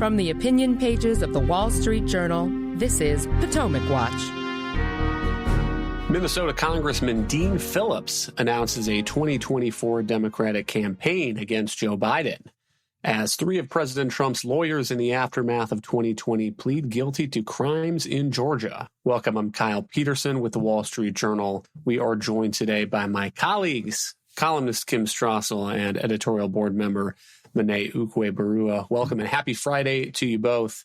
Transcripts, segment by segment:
From the opinion pages of the Wall Street Journal, this is Potomac Watch. Minnesota Congressman Dean Phillips announces a 2024 Democratic campaign against Joe Biden, as three of President Trump's lawyers in the aftermath of 2020 plead guilty to crimes in Georgia. Welcome, I'm Kyle Peterson with the Wall Street Journal. We are joined today by my colleagues, columnist Kim Strassel and editorial board member Monet Ukwe-Barua. Welcome and happy Friday to you both.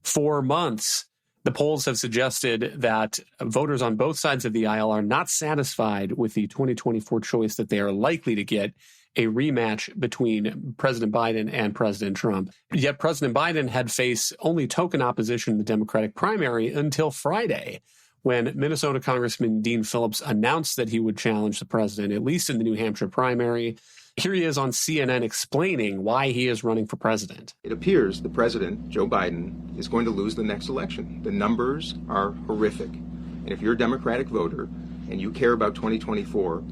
For months, the polls have suggested that voters on both sides of the aisle are not satisfied with the 2024 choice that they are likely to get a rematch between President Biden and President Trump. Yet President Biden had faced only token opposition in the Democratic primary until Friday, when Minnesota Congressman Dean Phillips announced that he would challenge the president, at least in the New Hampshire primary. Here he is on CNN explaining why he is running for president. It appears the president, Joe Biden, is going to lose the next election. The numbers are horrific. And if you're a Democratic voter and you care about 2024,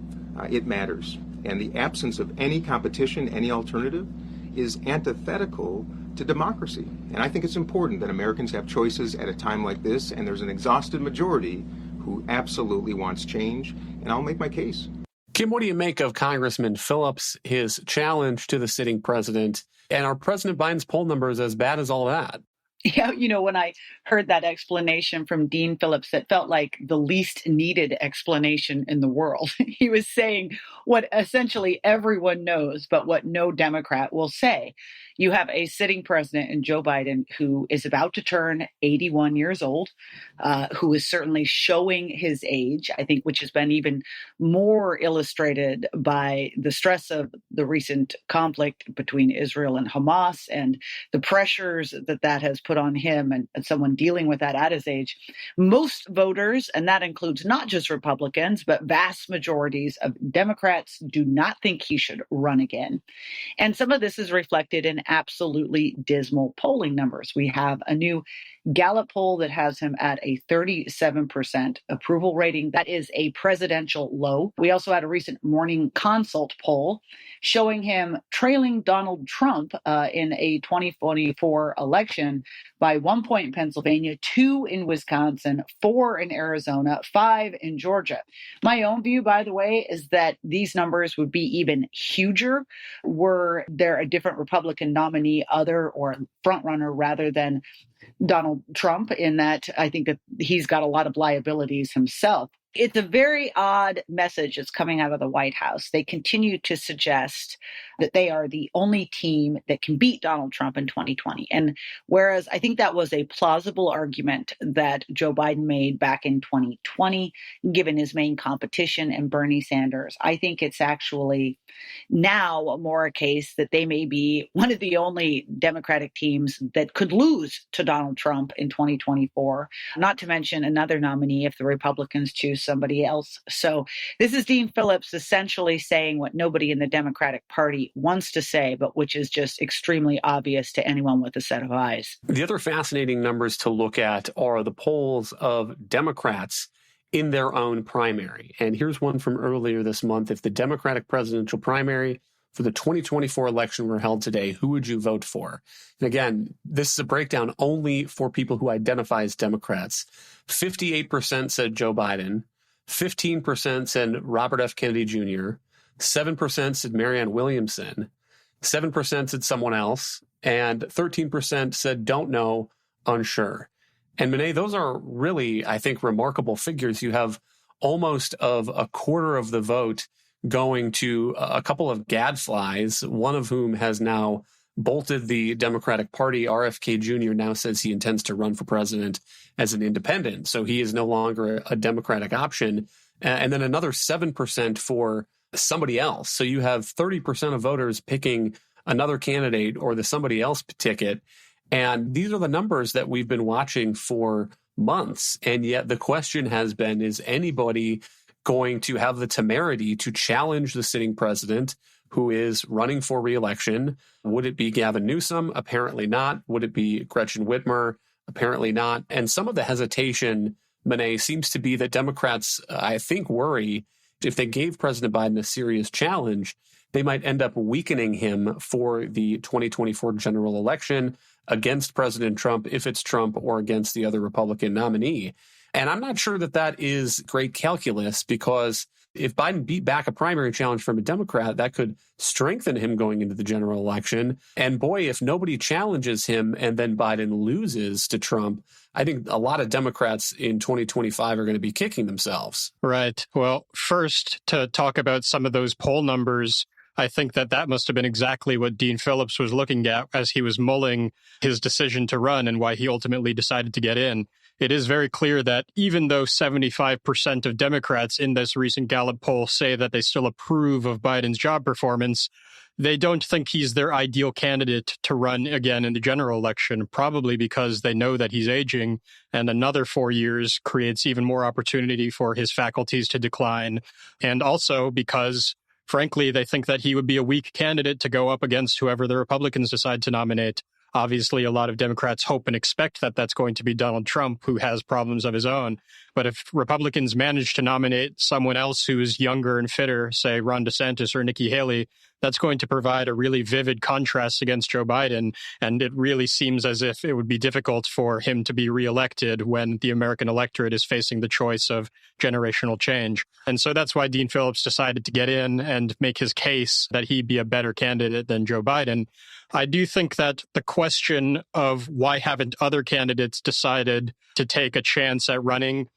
it matters. And the absence of any competition, any alternative, is antithetical to democracy. And I think it's important that Americans have choices at a time like this, and there's an exhausted majority who absolutely wants change, and I'll make my case. Kim, what do you make of Congressman Phillips, his challenge to the sitting president, and are President Biden's poll numbers as bad as all that? Yeah, when I heard that explanation from Dean Phillips, it felt like the least needed explanation in the world. He was saying what essentially everyone knows, but what no Democrat will say. You have a sitting president in Joe Biden who is about to turn 81 years old, who is certainly showing his age, I think, which has been even more illustrated by the stress of the recent conflict between Israel and Hamas and the pressures that has put on him and someone dealing with that at his age. Most voters, and that includes not just Republicans, but vast majorities of Democrats, do not think he should run again. And some of this is reflected in absolutely dismal polling numbers. We have a new Gallup poll that has him at a 37% approval rating. That is a presidential low. We also had a recent Morning Consult poll showing him trailing Donald Trump in a 2024 election by 1 point in Pennsylvania, 2 in Wisconsin, 4 in Arizona, 5 in Georgia. My own view, by the way, is that these numbers would be even huger were there a different Republican nominee, other or frontrunner, rather than Donald Trump, in that I think that he's got a lot of liabilities himself. It's a very odd message that's coming out of the White House. They continue to suggest that they are the only team that can beat Donald Trump in 2020. And whereas I think that was a plausible argument that Joe Biden made back in 2020, given his main competition and Bernie Sanders, I think it's actually now more a case that they may be one of the only Democratic teams that could lose to Donald Trump in 2024, not to mention another nominee if the Republicans choose somebody else. So this is Dean Phillips essentially saying what nobody in the Democratic Party wants to say, but which is just extremely obvious to anyone with a set of eyes. The other fascinating numbers to look at are the polls of Democrats in their own primary. And here's one from earlier this month. If the Democratic presidential primary for the 2024 election were held today, who would you vote for? And again, this is a breakdown only for people who identify as Democrats. 58% said Joe Biden, 15% said Robert F. Kennedy Jr., 7% said Marianne Williamson, 7% said someone else, and 13% said don't know, unsure. And Monet, those are really, I think, remarkable figures. You have almost of a quarter of the vote going to a couple of gadflies, one of whom has now bolted the Democratic Party. RFK Jr. now says he intends to run for president as an independent, so he is no longer a Democratic option. And then another 7% for somebody else. So you have 30% of voters picking another candidate or the somebody else ticket. And these are the numbers that we've been watching for months. And yet the question has been, is anybody going to have the temerity to challenge the sitting president who is running for re-election? Would it be Gavin Newsom? Apparently not. Would it be Gretchen Whitmer? Apparently not. And some of the hesitation, Monet, seems to be that Democrats, I think, worry if they gave President Biden a serious challenge, they might end up weakening him for the 2024 general election against President Trump, if it's Trump, or against the other Republican nominee. And I'm not sure that that is great calculus, because if Biden beat back a primary challenge from a Democrat, that could strengthen him going into the general election. And boy, if nobody challenges him and then Biden loses to Trump, I think a lot of Democrats in 2025 are going to be kicking themselves. Right. Well, first, to talk about some of those poll numbers, I think that must have been exactly what Dean Phillips was looking at as he was mulling his decision to run and why he ultimately decided to get in. It is very clear that even though 75% of Democrats in this recent Gallup poll say that they still approve of Biden's job performance, they don't think he's their ideal candidate to run again in the general election, probably because they know that he's aging and another 4 years creates even more opportunity for his faculties to decline. And also because, frankly, they think that he would be a weak candidate to go up against whoever the Republicans decide to nominate. Obviously, a lot of Democrats hope and expect that that's going to be Donald Trump, who has problems of his own. But if Republicans manage to nominate someone else who is younger and fitter, say Ron DeSantis or Nikki Haley, that's going to provide a really vivid contrast against Joe Biden. And it really seems as if it would be difficult for him to be reelected when the American electorate is facing the choice of generational change. And so that's why Dean Phillips decided to get in and make his case that he'd be a better candidate than Joe Biden. I do think that the question of why haven't other candidates decided to take a chance at running,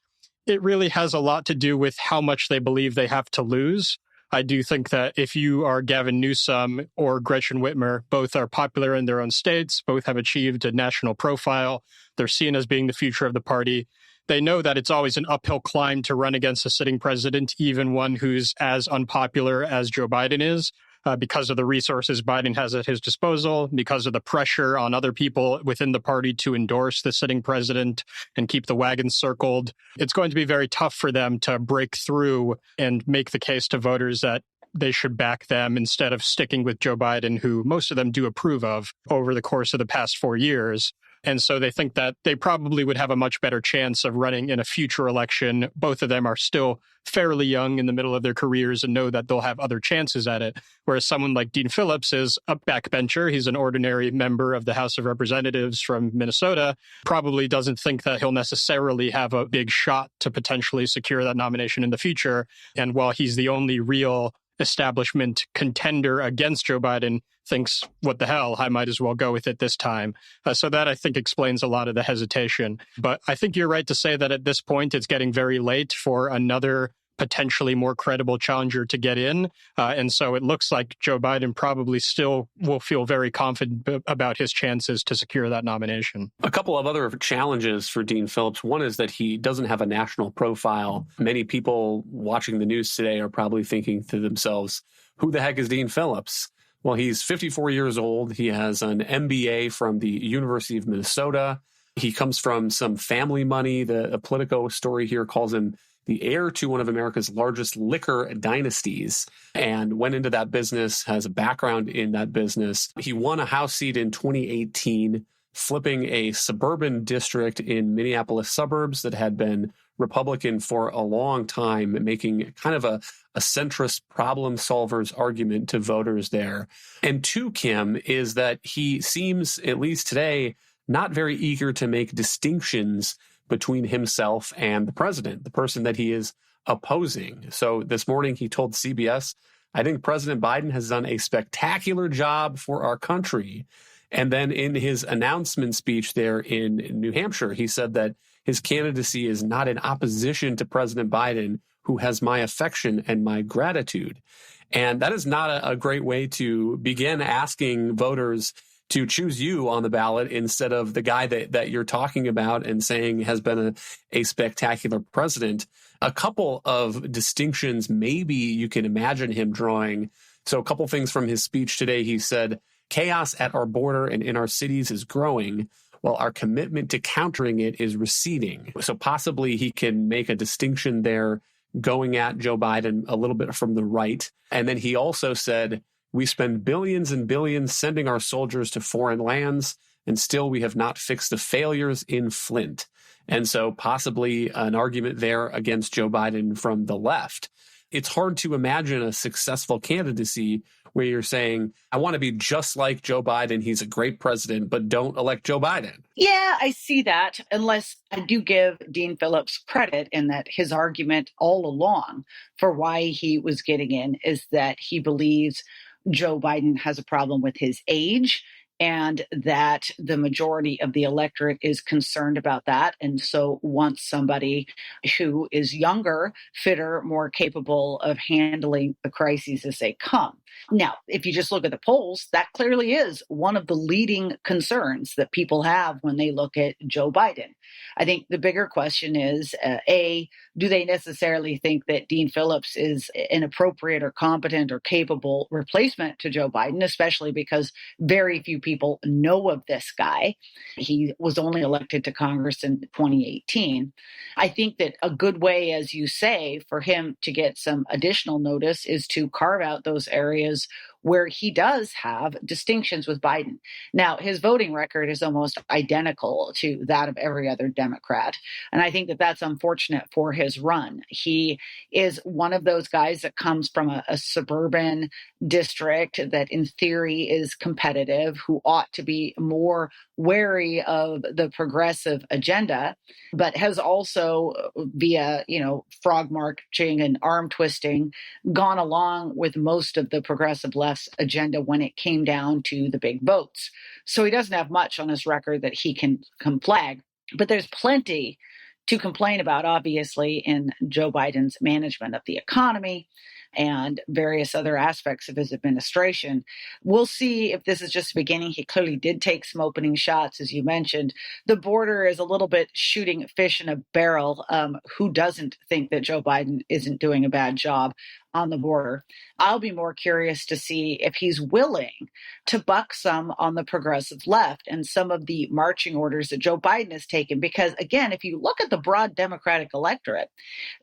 it really has a lot to do with how much they believe they have to lose. I do think that if you are Gavin Newsom or Gretchen Whitmer, both are popular in their own states, both have achieved a national profile, they're seen as being the future of the party. They know that it's always an uphill climb to run against a sitting president, even one who's as unpopular as Joe Biden is. Because of the resources Biden has at his disposal, because of the pressure on other people within the party to endorse the sitting president and keep the wagons circled. It's going to be very tough for them to break through and make the case to voters that they should back them instead of sticking with Joe Biden, who most of them do approve of over the course of the past 4 years. And so they think that they probably would have a much better chance of running in a future election. Both of them are still fairly young in the middle of their careers and know that they'll have other chances at it. Whereas someone like Dean Phillips is a backbencher. He's an ordinary member of the House of Representatives from Minnesota, probably doesn't think that he'll necessarily have a big shot to potentially secure that nomination in the future. And while he's the only real establishment contender against Joe Biden, thinks, what the hell, I might as well go with it this time. So that, I think, explains a lot of the hesitation. But I think you're right to say that at this point, it's getting very late for another potentially more credible challenger to get in. And so it looks like Joe Biden probably still will feel very confident about his chances to secure that nomination. A couple of other challenges for Dean Phillips. One is that he doesn't have a national profile. Many people watching the news today are probably thinking to themselves, who the heck is Dean Phillips? Well, he's 54 years old. He has an MBA from the University of Minnesota. He comes from some family money. The Politico story here calls him the heir to one of America's largest liquor dynasties, and went into that business, has a background in that business. He won a House seat in 2018, flipping a suburban district in Minneapolis suburbs that had been Republican for a long time, making kind of a centrist problem solver's argument to voters there. And to Kim is that he seems, at least today, not very eager to make distinctions between himself and the president, the person that he is opposing. So this morning he told CBS, I think President Biden has done a spectacular job for our country. And then in his announcement speech there in New Hampshire, he said that his candidacy is not in opposition to President Biden, who has my affection and my gratitude. And that is not a great way to begin asking voters to choose you on the ballot instead of the guy that you're talking about and saying has been a spectacular president. A couple of distinctions maybe you can imagine him drawing. So a couple things from his speech today. He said, chaos at our border and in our cities is growing, while our commitment to countering it is receding. So possibly he can make a distinction there going at Joe Biden a little bit from the right. And then he also said, we spend billions and billions sending our soldiers to foreign lands, and still we have not fixed the failures in Flint. And so possibly an argument there against Joe Biden from the left. It's hard to imagine a successful candidacy where you're saying, I want to be just like Joe Biden. He's a great president, but don't elect Joe Biden. Yeah, I see that, unless I do give Dean Phillips credit in that his argument all along for why he was getting in is that he believes Joe Biden has a problem with his age and that the majority of the electorate is concerned about that and so wants somebody who is younger, fitter, more capable of handling the crises as they come. Now, if you just look at the polls, that clearly is one of the leading concerns that people have when they look at Joe Biden. I think the bigger question is, A, do they necessarily think that Dean Phillips is an appropriate or competent or capable replacement to Joe Biden, especially because very few people know of this guy. He was only elected to Congress in 2018. I think that a good way, as you say, for him to get some additional notice is to carve out those areas where he does have distinctions with Biden. Now, his voting record is almost identical to that of every other Democrat. And I think that that's unfortunate for his run. He is one of those guys that comes from a suburban district that in theory is competitive, who ought to be more wary of the progressive agenda, but has also via, frog marching and arm twisting, gone along with most of the progressive left's agenda when it came down to the big votes. So he doesn't have much on his record that he can flag, but there's plenty to complain about, obviously, in Joe Biden's management of the economy and various other aspects of his administration. We'll see if this is just the beginning. He clearly did take some opening shots, as you mentioned. The border is a little bit shooting fish in a barrel. Who doesn't think that Joe Biden isn't doing a bad job on the border? I'll be more curious to see if he's willing to buck some on the progressive left and some of the marching orders that Joe Biden has taken. Because again, if you look at the broad Democratic electorate,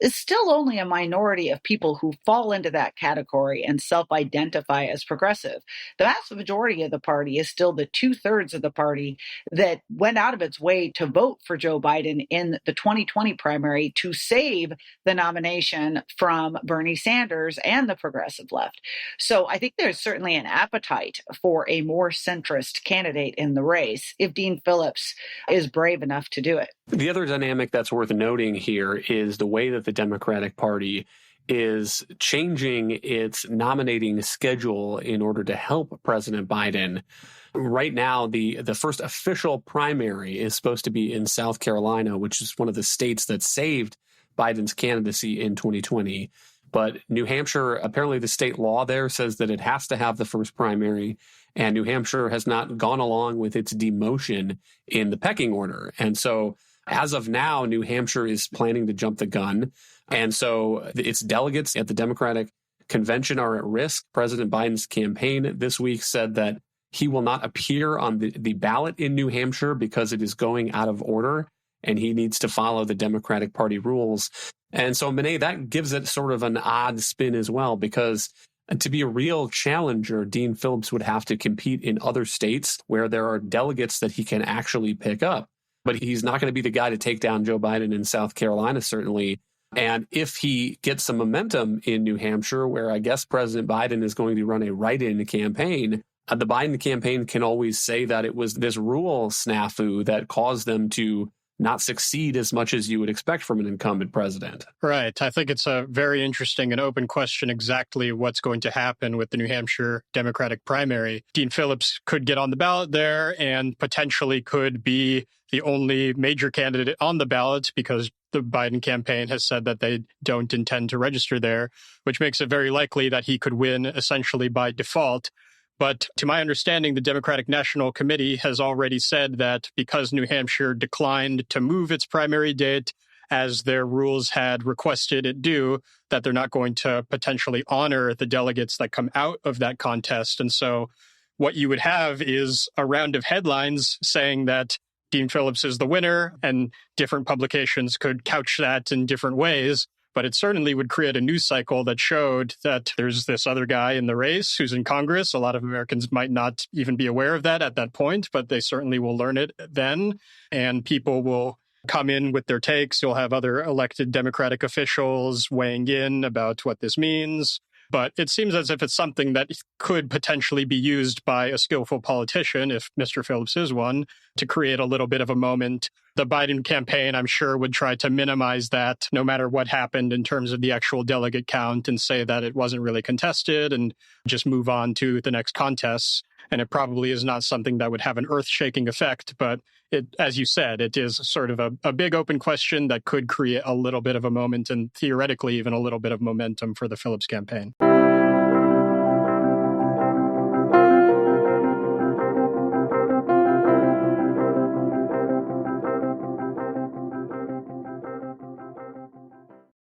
it's still only a minority of people who fall into that category and self-identify as progressive. The vast majority of the party is still the 2/3 of the party that went out of its way to vote for Joe Biden in the 2020 primary to save the nomination from Bernie Sanders and the progressive left. So I think there's certainly an appetite for a more centrist candidate in the race if Dean Phillips is brave enough to do it. The other dynamic that's worth noting here is the way that the Democratic Party is changing its nominating schedule in order to help President Biden. Right now, the first official primary is supposed to be in South Carolina, which is one of the states that saved Biden's candidacy in 2020. But New Hampshire, apparently the state law there says that it has to have the first primary, and New Hampshire has not gone along with its demotion in the pecking order. And so as of now, New Hampshire is planning to jump the gun. And so its delegates at the Democratic convention are at risk. President Biden's campaign this week said that he will not appear on the ballot in New Hampshire because it is going out of order, and he needs to follow the Democratic Party rules. And so, Monet, that gives it sort of an odd spin as well, because to be a real challenger, Dean Phillips would have to compete in other states where there are delegates that he can actually pick up. But he's not going to be the guy to take down Joe Biden in South Carolina, certainly. And if he gets some momentum in New Hampshire, where I guess President Biden is going to run a write-in campaign, the Biden campaign can always say that it was this rule snafu that caused them to not succeed as much as you would expect from an incumbent president. Right. I think it's a very interesting and open question exactly what's going to happen with the New Hampshire Democratic primary. Dean Phillips could get on the ballot there and potentially could be the only major candidate on the ballot because the Biden campaign has said that they don't intend to register there, which makes it very likely that he could win essentially by default. But to my understanding, the Democratic National Committee has already said that because New Hampshire declined to move its primary date, as their rules had requested it do, that they're not going to potentially honor the delegates that come out of that contest. And so what you would have is a round of headlines saying that Dean Phillips is the winner, and different publications could couch that in different ways. But it certainly would create a news cycle that showed that there's this other guy in the race who's in Congress. A lot of Americans might not even be aware of that at that point, but they certainly will learn it then. And people will come in with their takes. You'll have other elected Democratic officials weighing in about what this means. But it seems as if it's something that could potentially be used by a skillful politician, if Mr. Phillips is one, to create a little bit of a moment. The Biden campaign, I'm sure, would try to minimize that no matter what happened in terms of the actual delegate count and say that it wasn't really contested and just move on to the next contests. And it probably is not something that would have an earth-shaking effect, but it, as you said, it is sort of a big open question that could create a little bit of a moment and theoretically even a little bit of momentum for the Phillips campaign.